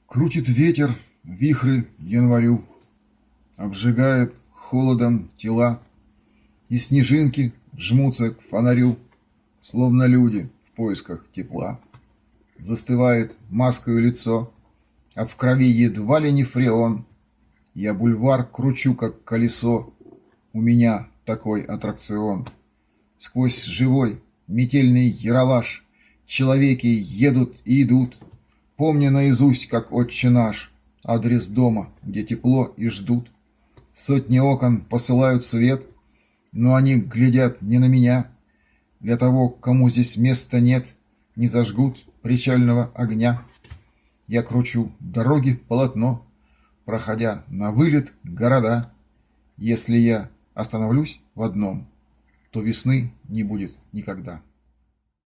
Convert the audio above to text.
Крутит ветер вихры январю, обжигает холодом тела, и снежинки жмутся к фонарю, словно люди в поисках тепла. Застывает маскою лицо, а в крови едва ли не фреон. Я бульвар кручу, как колесо, у меня такой аттракцион. Сквозь живой метельный яролаж человеки едут и идут, помня наизусть, как отче наш, адрес дома, где тепло и ждут. Сотни окон посылают свет, но они глядят не на меня. Для того, кому здесь места нет, не зажгут причального огня. Я кручу дороги полотно, проходя на вылет города. Если я остановлюсь в одном, то весны не будет никогда.